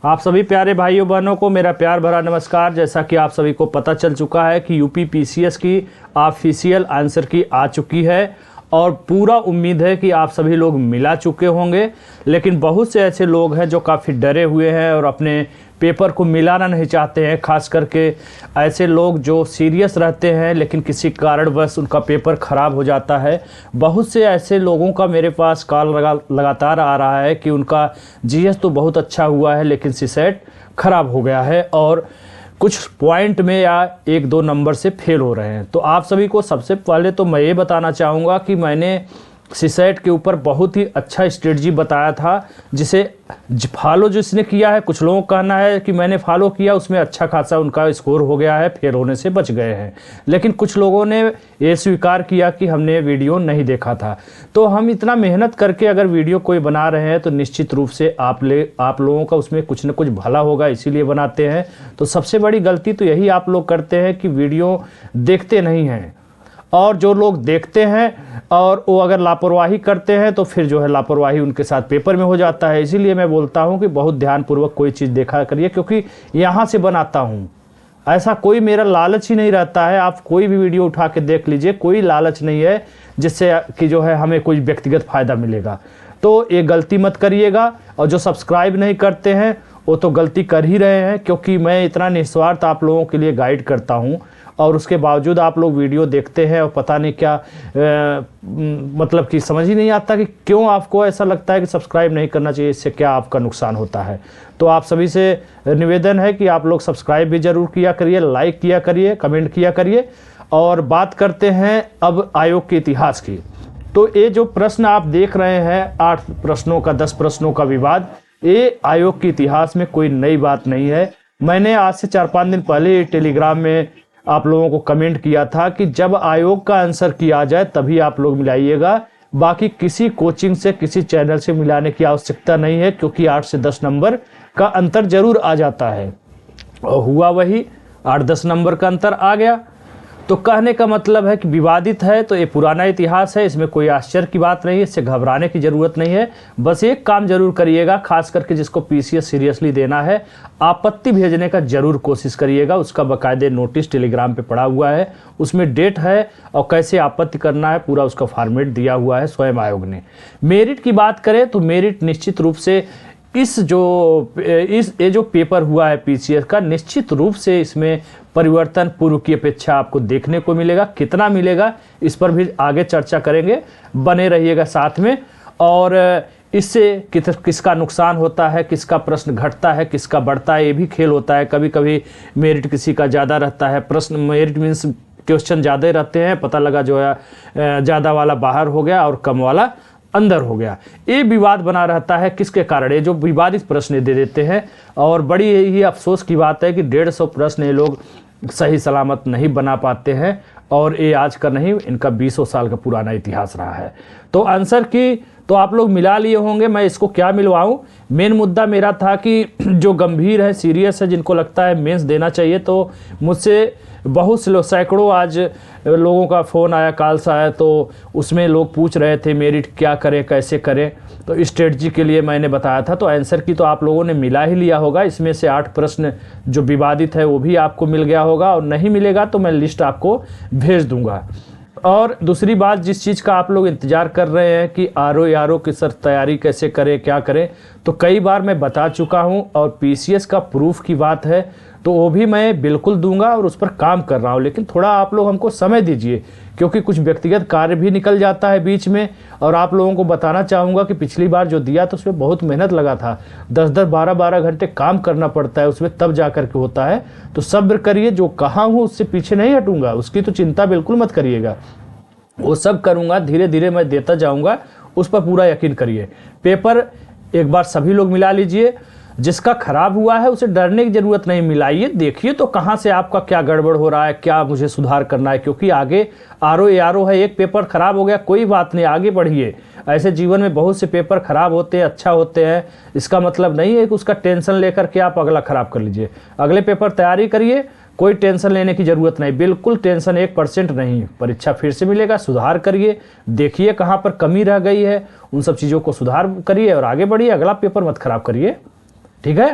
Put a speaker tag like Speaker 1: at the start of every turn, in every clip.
Speaker 1: आप सभी प्यारे भाइयों बहनों को मेरा प्यार भरा नमस्कार। जैसा कि आप सभी को पता चल चुका है कि यूपी पीसीएस की ऑफिशियल आंसर की आ चुकी है और पूरा उम्मीद है कि आप सभी लोग मिला चुके होंगे। लेकिन बहुत से ऐसे लोग हैं जो काफ़ी डरे हुए हैं और अपने पेपर को मिलाना नहीं चाहते हैं। खास करके ऐसे लोग जो सीरियस रहते हैं लेकिन किसी कारणवश उनका पेपर ख़राब हो जाता है। बहुत से ऐसे लोगों का मेरे पास कॉल लगातार आ रहा है कि उनका जीएस तो बहुत अच्छा हुआ है लेकिन सीसेट ख़राब हो गया है और कुछ पॉइंट में या 1-2 नंबर से फेल हो रहे हैं। तो आप सभी को सबसे पहले तो मैं ये बताना चाहूँगा कि मैंने सीसेट के ऊपर बहुत ही अच्छा स्ट्रेटजी बताया था जिसे फॉलो जिसने किया है, कुछ लोगों का कहना है कि मैंने फॉलो किया उसमें अच्छा खासा उनका स्कोर हो गया है, फेल होने से बच गए हैं। लेकिन कुछ लोगों ने ये स्वीकार किया कि हमने वीडियो नहीं देखा था। तो हम इतना मेहनत करके अगर वीडियो कोई बना रहे हैं तो निश्चित रूप से आप लोगों का उसमें कुछ न कुछ भला होगा, इसीलिए बनाते हैं। तो सबसे बड़ी गलती तो यही आप लोग करते हैं कि वीडियो देखते नहीं हैं, और जो लोग देखते हैं और वो अगर लापरवाही करते हैं तो फिर जो है लापरवाही उनके साथ पेपर में हो जाता है। इसीलिए मैं बोलता हूं कि बहुत ध्यानपूर्वक कोई चीज़ देखा करिए, क्योंकि यहाँ से बनाता हूं। ऐसा कोई मेरा लालच ही नहीं रहता है। आप कोई भी वीडियो उठा के देख लीजिए, कोई लालच नहीं है जिससे कि जो है हमें कोई व्यक्तिगत फ़ायदा मिलेगा। तो ये गलती मत करिएगा। और जो सब्सक्राइब नहीं करते हैं वो तो गलती कर ही रहे हैं, क्योंकि मैं इतना निस्वार्थ आप लोगों के लिए गाइड करता हूँ और उसके बावजूद आप लोग वीडियो देखते हैं और पता नहीं क्या मतलब कि समझ ही नहीं आता कि क्यों आपको ऐसा लगता है कि सब्सक्राइब नहीं करना चाहिए, इससे क्या आपका नुकसान होता है। तो आप सभी से निवेदन है कि आप लोग सब्सक्राइब भी ज़रूर किया करिए, लाइक किया करिए, कमेंट किया करिए। और बात करते हैं अब आयोग के इतिहास की। तो ये जो प्रश्न आप देख रहे हैं 8 प्रश्नों का 10 प्रश्नों का विवाद, ये आयोग के इतिहास में कोई नई बात नहीं है। मैंने आज से 4-5 दिन पहले टेलीग्राम में आप लोगों को कमेंट किया था कि जब आयोग का आंसर किया जाए तभी आप लोग मिलाइएगा, बाकी किसी कोचिंग से किसी चैनल से मिलाने की आवश्यकता नहीं है, क्योंकि 8 से 10 नंबर का अंतर जरूर आ जाता है। और हुआ वही, 8-10 नंबर का अंतर आ गया। तो कहने का मतलब है कि विवादित है तो ये पुराना इतिहास है, इसमें कोई आश्चर्य की बात नहीं है, इससे घबराने की ज़रूरत नहीं है। बस एक काम जरूर करिएगा, खास करके जिसको पीसीएस सीरियसली देना है, आपत्ति भेजने का जरूर कोशिश करिएगा। उसका बाकायदे नोटिस टेलीग्राम पे पड़ा हुआ है, उसमें डेट है और कैसे आपत्ति करना है पूरा उसका फॉर्मेट दिया हुआ है स्वयं आयोग ने। मेरिट की बात करें तो मेरिट निश्चित रूप से ये जो पेपर हुआ है पीसीएस का, निश्चित रूप से इसमें परिवर्तन पूर्व की अपेक्षा आपको देखने को मिलेगा। कितना मिलेगा इस पर भी आगे चर्चा करेंगे, बने रहिएगा साथ में। और इससे किसका नुकसान होता है, किसका प्रश्न घटता है, किसका बढ़ता है, ये भी खेल होता है। कभी कभी मेरिट किसी का ज़्यादा रहता है, प्रश्न मेरिट मीन्स क्वेश्चन ज़्यादा रहते हैं, पता लगा जो है ज़्यादा वाला बाहर हो गया और कम वाला अंदर हो गया। ये विवाद बना रहता है, किसके कारण? ये जो विवादित प्रश्न दे देते हैं। और बड़ी ही अफसोस की बात है कि 150 प्रश्न ये लोग सही सलामत नहीं बना पाते हैं, और ये आज का नहीं, इनका 20 साल का पुराना इतिहास रहा है। तो आंसर की तो आप लोग मिला लिए होंगे, मैं इसको क्या मिलवाऊं। मेन मुद्दा मेरा था कि जो गंभीर है, सीरियस है, जिनको लगता है मेंस देना चाहिए, तो मुझसे बहुत से लोग, सैकड़ों आज लोगों का फ़ोन आया, कॉल्स आया, तो उसमें लोग पूछ रहे थे मेरिट क्या करें, कैसे करें। तो स्ट्रेटजी के लिए मैंने बताया था। तो आंसर की तो आप लोगों ने मिला ही लिया होगा। इसमें से 8 प्रश्न जो विवादित है वो भी आपको मिल गया होगा, और नहीं मिलेगा तो मैं लिस्ट आपको भेज दूंगा। और दूसरी बात, जिस चीज़ का आप लोग इंतज़ार कर रहे हैं कि आरओ की सर तैयारी कैसे करें, क्या करें, तो कई बार मैं बता चुका हूं। और पीसीएस का प्रूफ की बात है तो वो भी मैं बिल्कुल दूंगा और उस पर काम कर रहा हूं। लेकिन थोड़ा आप लोग हमको समय दीजिए, क्योंकि कुछ व्यक्तिगत कार्य भी निकल जाता है बीच में। और आप लोगों को बताना चाहूँगा कि पिछली बार जो दिया तो उसमें बहुत मेहनत लगा था, 10-10, 12-12 घंटे काम करना पड़ता है उसमें, तब जा कर के होता है। तो सब्र करिए, जो कहा हूँ उससे पीछे नहीं हटूंगा, उसकी तो चिंता बिल्कुल मत करिएगा, वो सब करूँगा, धीरे धीरे मैं देता जाऊँगा, उस पर पूरा यकीन करिए। पेपर एक बार सभी लोग मिला लीजिए। जिसका खराब हुआ है उसे डरने की जरूरत नहीं, मिलाइए, देखिए तो कहाँ से आपका क्या गड़बड़ हो रहा है, क्या मुझे सुधार करना है। क्योंकि आगे आरओ है, एक पेपर खराब हो गया कोई बात नहीं, आगे बढ़िए। ऐसे जीवन में बहुत से पेपर खराब होते हैं, अच्छा होते हैं, इसका मतलब नहीं है कि उसका टेंशन लेकर के आप अगला खराब कर लीजिए। अगले पेपर तैयारी करिए, कोई टेंशन लेने की ज़रूरत नहीं, बिल्कुल टेंशन 1% नहीं। परीक्षा फिर से मिलेगा, सुधार करिए, देखिए कहाँ पर कमी रह गई है, उन सब चीज़ों को सुधार करिए और आगे बढ़िए। अगला पेपर मत खराब करिए, ठीक है।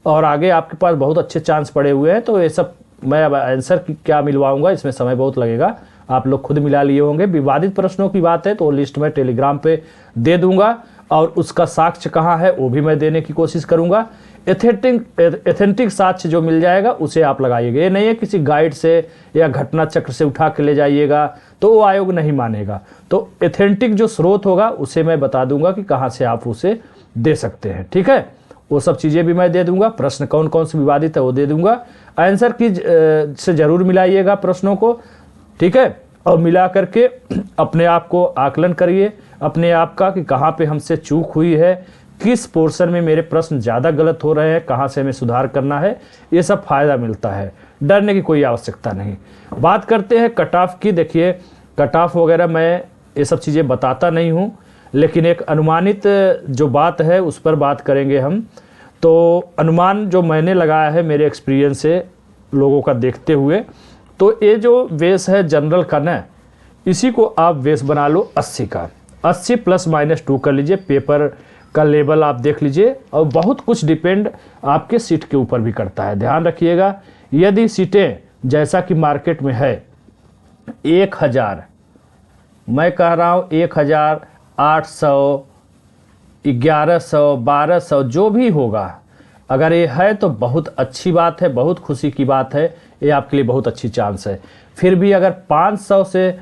Speaker 1: और आगे आपके पास बहुत अच्छे चांस पड़े हुए हैं। तो ये सब मैं अब आंसर क्या मिलवाऊंगा, इसमें समय बहुत लगेगा, आप लोग खुद मिला लिए होंगे। विवादित प्रश्नों की बात है तो लिस्ट में टेलीग्राम पे दे दूंगा, और उसका साक्ष्य कहाँ है वो भी मैं देने की कोशिश करूंगा। एथेंटिक साक्ष्य जो मिल जाएगा उसे आप लगाइएगा। ये नहीं है किसी गाइड से या घटना चक्र से उठा के ले जाइएगा, तो वो आयोग नहीं मानेगा। तो एथेंटिक जो स्रोत होगा उसे मैं बता दूंगा कि कहाँ से आप उसे दे सकते हैं, ठीक है। वो सब चीज़ें भी मैं दे दूंगा। प्रश्न कौन कौन से विवादित है वो दे दूंगा। आंसर की से ज़रूर मिलाइएगा प्रश्नों को, ठीक है। और मिला करके अपने आप को आकलन करिए अपने आप का कि कहाँ पे हमसे चूक हुई है, किस पोर्शन में मेरे प्रश्न ज़्यादा गलत हो रहे हैं, कहाँ से हमें सुधार करना है। ये सब फ़ायदा मिलता है, डरने की कोई आवश्यकता नहीं। बात करते हैं कट ऑफ की। देखिए कट ऑफ वगैरह मैं ये सब चीज़ें बताता नहीं हूँ, लेकिन एक अनुमानित जो बात है उस पर बात करेंगे हम। तो अनुमान जो मैंने लगाया है मेरे एक्सपीरियंस से लोगों का देखते हुए, तो ये जो बेस है जनरल का ना, इसी को आप बेस बना लो 80 का। 80 ±2 कर लीजिए। पेपर का लेवल आप देख लीजिए, और बहुत कुछ डिपेंड आपके सीट के ऊपर भी करता है। ध्यान रखिएगा, यदि सीटें जैसा कि मार्केट में है 1000, मैं कह रहा हूँ 1800, 1100, 1200 जो भी होगा, अगर ये है तो बहुत अच्छी बात है, बहुत खुशी की बात है, ये आपके लिए बहुत अच्छी चांस है। फिर भी अगर 500 से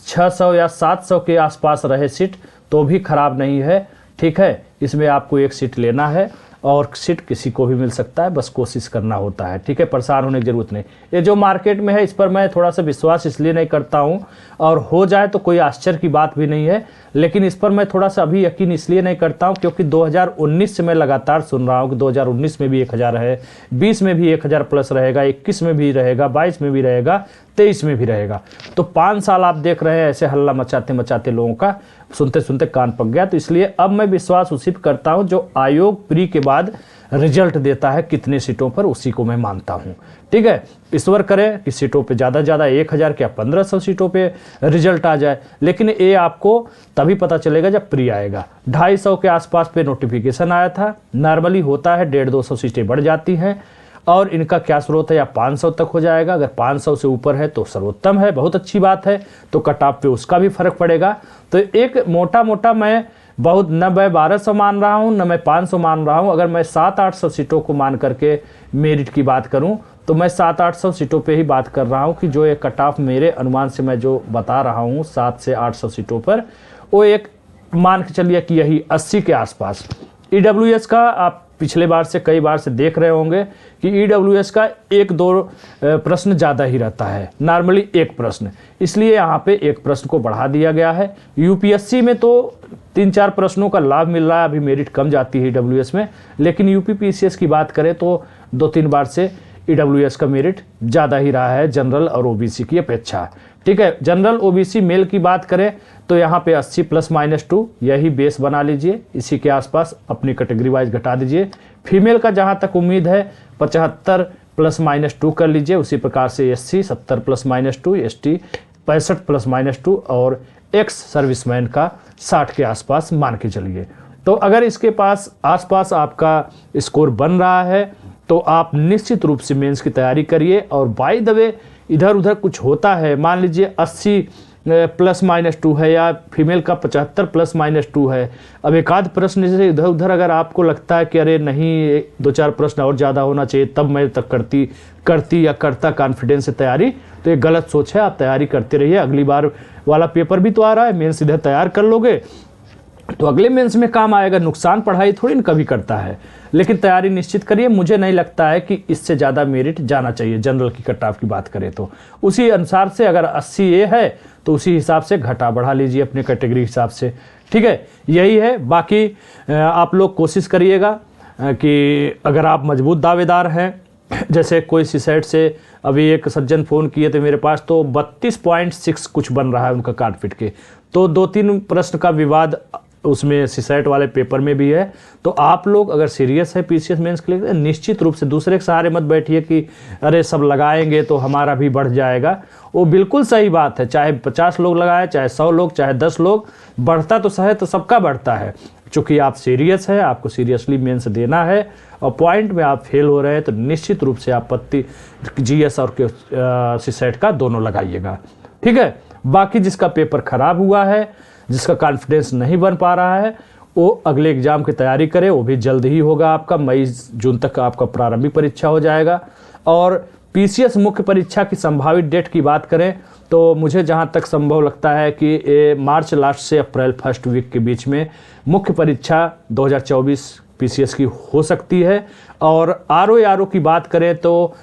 Speaker 1: 600 या 700 के आसपास रहे सीट तो भी ख़राब नहीं है, ठीक है। इसमें आपको एक सीट लेना है, और सीट किसी को भी मिल सकता है, बस कोशिश करना होता है, ठीक है। परेशान होने की ज़रूरत नहीं। ये जो मार्केट में है इस पर मैं थोड़ा सा विश्वास इसलिए नहीं करता हूँ, और हो जाए तो कोई आश्चर्य की बात भी नहीं है, लेकिन इस पर मैं थोड़ा सा अभी यकीन इसलिए नहीं करता हूँ क्योंकि 2019 से मैं लगातार सुन रहा हूँ कि 2019 में भी 1000 है, 20 में भी 1000 प्लस रहेगा, 21 में भी रहेगा, 22 में भी रहेगा, 23 में भी रहेगा। तो 5 साल आप देख रहे हैं ऐसे हल्ला मचाते मचाते लोगों का, सुनते सुनते कान पक गया। तो इसलिए अब मैं विश्वास उसी पर करता हूं जो आयोग प्री के बाद रिजल्ट देता है कितने सीटों पर, उसी को मैं मानता हूं, ठीक है। ईश्वर करे कि सीटों पे ज़्यादा 1000 क्या 1500 सीटों पे रिजल्ट आ जाए, लेकिन ये आपको तभी पता चलेगा जब प्री आएगा। 250 के आसपास पे नोटिफिकेशन आया था, नॉर्मली होता है 150-200 सीटें बढ़ जाती हैं, और इनका क्या स्रोत है या 500 तक हो जाएगा। अगर 500 से ऊपर है तो सर्वोत्तम है, बहुत अच्छी बात है, तो कट ऑफ पे उसका भी फर्क पड़ेगा। तो एक मोटा मोटा मैं बहुत न मैं 1200 मान रहा हूँ न मैं 500 मान रहा हूँ। अगर मैं 700-800 सीटों को मान करके मेरिट की बात करूँ तो मैं 700-800 सीटों पे ही बात कर रहा हूँ कि जो एक कट ऑफ मेरे अनुमान से मैं जो बता रहा हूँ 700 से 800 सीटों पर, वो एक मान के चलिए कि यही 80 के आसपास। EWS का आप पिछले बार से कई बार से देख रहे होंगे कि EWS का 1-2 प्रश्न ज़्यादा ही रहता है, नॉर्मली एक प्रश्न, इसलिए यहाँ पे एक प्रश्न को बढ़ा दिया गया है। UPSC में तो 3-4 प्रश्नों का लाभ मिल रहा है, अभी मेरिट कम जाती है EWS में, लेकिन UPPCS की बात करें तो 2-3 बार से EWS का मेरिट ज़्यादा ही रहा है जनरल और OBC की अपेक्षा, ठीक है। जनरल OBC मेल की बात करें तो यहाँ पे 80 ±2 यही बेस बना लीजिए, इसी के आसपास अपनी कैटेगरी वाइज घटा दीजिए। फीमेल का जहाँ तक उम्मीद है 75 ±2 कर लीजिए, उसी प्रकार से SC 70 ±2, ST 65 ±2, और एक्स सर्विसमैन का 60 के आसपास मान के चलिए। तो अगर इसके पास आसपास आपका स्कोर बन रहा है तो आप निश्चित रूप से मेंस की तैयारी करिए। और बाय द वे इधर उधर कुछ होता है, मान लीजिए 80 ±2 है या फीमेल का 75 ±2 है, अब एक आध प्रश्न जैसे इधर उधर अगर आपको लगता है कि अरे नहीं 2-4 प्रश्न और ज़्यादा होना चाहिए तब मैं तक करती या करता कॉन्फिडेंस से तैयारी, तो ये गलत सोच है। आप तैयारी करते रहिए, अगली बार वाला पेपर भी तो आ रहा है, मेंस इधर तैयार कर लोगे तो अगले मेंस में काम आएगा। नुकसान पढ़ाई थोड़ी न कभी करता है, लेकिन तैयारी निश्चित करिए। मुझे नहीं लगता है कि इससे ज़्यादा मेरिट जाना चाहिए जनरल की कट ऑफ की बात करें तो। उसी अनुसार से अगर 80 ए है तो उसी हिसाब से घटा बढ़ा लीजिए अपने कैटेगरी हिसाब से, ठीक है। यही है, बाकी आप लोग कोशिश करिएगा कि अगर आप मजबूत दावेदार हैं, जैसे कोई सीसेट से अभी एक सज्जन फ़ोन किए थे मेरे पास, तो 32.6 कुछ बन रहा है उनका कार्ड फिट के, तो 2-3 प्रश्न का विवाद उसमें सीसेट वाले पेपर में भी है। तो आप लोग अगर सीरियस है PCS मेंस के लिए, निश्चित रूप से दूसरे के सहारे मत बैठिए कि अरे सब लगाएंगे तो हमारा भी बढ़ जाएगा। वो बिल्कुल सही बात है, चाहे 50 लोग लगाए, चाहे 100 लोग, चाहे 10 लोग, बढ़ता तो सहे तो सबका बढ़ता है, चूँकि आप सीरियस है, आपको सीरियसली मेंस देना है और पॉइंट में आप फेल हो रहे हैं तो निश्चित रूप से आप पत्ती जीएस और सीसेट का दोनों लगाइएगा। ठीक है। बाकी जिसका पेपर खराब हुआ है, जिसका कॉन्फिडेंस नहीं बन पा रहा है, वो अगले एग्ज़ाम की तैयारी करे, वो भी जल्द ही होगा आपका। मई जून तक आपका प्रारंभिक परीक्षा हो जाएगा। और पीसीएस मुख्य परीक्षा की संभावित डेट की बात करें तो मुझे जहाँ तक संभव लगता है कि ये मार्च लास्ट से अप्रैल फर्स्ट वीक के बीच में मुख्य परीक्षा 2024 पीसीएस की हो सकती है। और आरओ की बात करें तो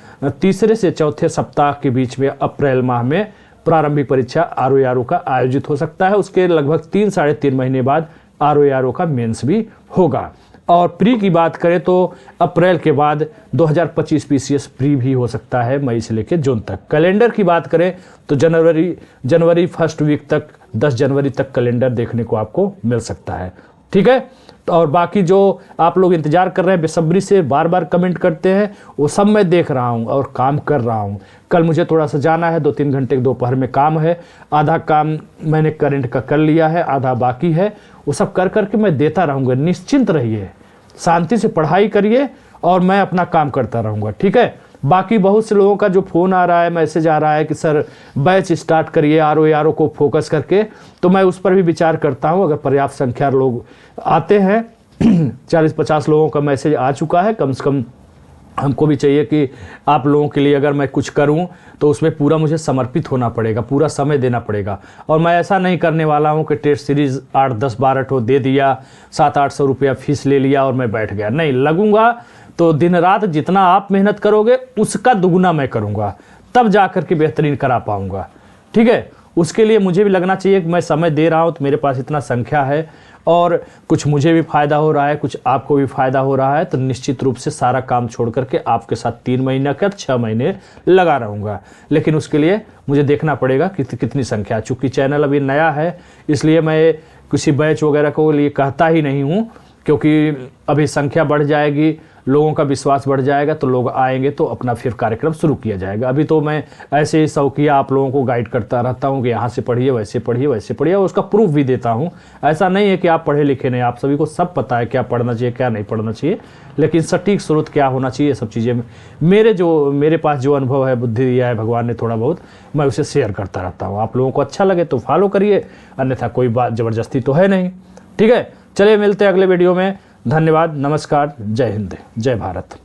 Speaker 1: तीसरे से चौथे सप्ताह के बीच में अप्रैल माह में प्रारंभिक परीक्षा आरओ का आयोजित हो सकता है। उसके लगभग 3-3.5 महीने बाद आरओ का मेंस भी होगा। और प्री की बात करें तो अप्रैल के बाद 2025 पीसीएस प्री भी हो सकता है, मई से लेकर जून तक। कैलेंडर की बात करें तो जनवरी फर्स्ट वीक तक 10 जनवरी तक कैलेंडर देखने को आपको मिल सकता है। ठीक है। और बाकी जो आप लोग इंतज़ार कर रहे हैं, बेसब्री से बार बार कमेंट करते हैं, वो सब मैं देख रहा हूँ और काम कर रहा हूँ। कल मुझे थोड़ा सा जाना है, 2-3 घंटे दोपहर में काम है। आधा काम मैंने करंट का कर लिया है, आधा बाकी है। वो सब कर करके मैं देता रहूँगा। निश्चिंत रहिए, शांति से पढ़ाई करिए और मैं अपना काम करता रहूँगा। ठीक है। बाकी बहुत से लोगों का जो फ़ोन आ रहा है, मैसेज आ रहा है कि सर बैच स्टार्ट करिए आरओ को फोकस करके, तो मैं उस पर भी विचार करता हूं। अगर पर्याप्त संख्या लोग आते हैं 40-50 लोगों का मैसेज आ चुका है। कम से कम हमको भी चाहिए कि आप लोगों के लिए अगर मैं कुछ करूं तो उसमें पूरा मुझे समर्पित होना पड़ेगा, पूरा समय देना पड़ेगा। और मैं ऐसा नहीं करने वाला हूं कि टेस्ट सीरीज़ 8-10-12 ठो दे दिया, 700-800 रुपया फीस ले लिया और मैं बैठ गया। नहीं, लगूंगा तो दिन रात जितना आप मेहनत करोगे उसका दुगुना मैं करूंगा, तब जा कर के बेहतरीन करा पाऊंगा। ठीक है। उसके लिए मुझे भी लगना चाहिए कि मैं समय दे रहा हूं तो मेरे पास इतना संख्या है और कुछ मुझे भी फ़ायदा हो रहा है, कुछ आपको भी फ़ायदा हो रहा है, तो निश्चित रूप से सारा काम छोड़ करके आपके साथ 3 महीने का 6 महीने लगा रहूँगा। लेकिन उसके लिए मुझे देखना पड़ेगा कि कितनी संख्या। चूँकि चैनल अभी नया है इसलिए मैं किसी बैच वगैरह को लिए कहता ही नहीं हूँ, क्योंकि अभी संख्या बढ़ जाएगी, लोगों का विश्वास बढ़ जाएगा तो लोग आएंगे तो अपना फिर कार्यक्रम शुरू किया जाएगा। अभी तो मैं ऐसे ही शौकिया आप लोगों को गाइड करता रहता हूं कि यहाँ से पढ़िए, वैसे पढ़िए, वैसे पढ़िए, और उसका प्रूफ भी देता हूं। ऐसा नहीं है कि आप पढ़े लिखे नहीं, आप सभी को सब पता है क्या पढ़ना चाहिए क्या नहीं पढ़ना चाहिए, लेकिन सटीक स्रोत क्या होना चाहिए, सब चीज़ें मेरे पास जो अनुभव है, बुद्धि दिया है भगवान ने थोड़ा बहुत, मैं उसे शेयर करता रहता हूँ। आप लोगों को अच्छा लगे तो फॉलो करिए, अन्यथा कोई बात ज़बरदस्ती तो है नहीं। ठीक है। चलिए मिलते हैं अगले वीडियो में। धन्यवाद, नमस्कार, जय हिंद, जय भारत।